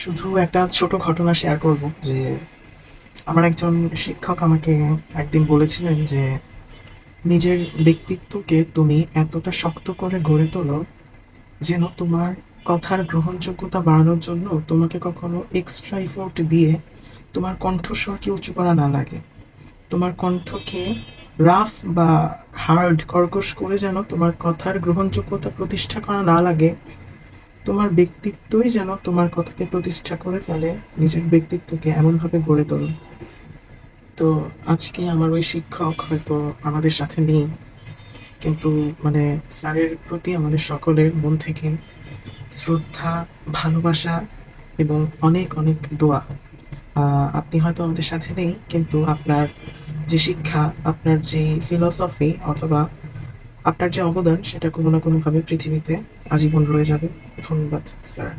শুধু একটা ছোট ঘটনা শেয়ার করব যে আমার একজন শিক্ষক আমাকে একদিন বলেছিলেন যে নিজের ব্যক্তিত্বকে তুমি এতটা শক্ত করে গড়ে তোলো যেন তোমার কথার গ্রহণযোগ্যতা বাড়ানোর জন্য তোমাকে কখনো এক্সট্রা এফোর্ট দিয়ে তোমার কণ্ঠস্বরকে উঁচু করা না লাগে। তোমার কণ্ঠকে রাফ বা হার্ড কর্কশ করে যেন তোমার কথার গ্রহণযোগ্যতা প্রতিষ্ঠা করা না লাগে। তোমার ব্যক্তিত্বই যেন তোমার কথাকে প্রতিষ্ঠা করে ফেলে। নিজের ব্যক্তিত্বকে এমনভাবে গড়ে তোলো। তো আজকে আমার ওই শিক্ষক হয়তো আমাদের সাথে নেই, কিন্তু মানে স্যারের প্রতি আমাদের সকলের মন থেকে শ্রদ্ধা, ভালোবাসা এবং অনেক অনেক দোয়া। আপনি হয়তো আমাদের সাথে নেই, কিন্তু আপনার যে শিক্ষা, আপনার যে ফিলসফি অথবা আপনার যে অবদান সেটা কোনো না কোনোভাবে পৃথিবীতে আজীবন রয়ে যাবে। ধন্যবাদ স্যার।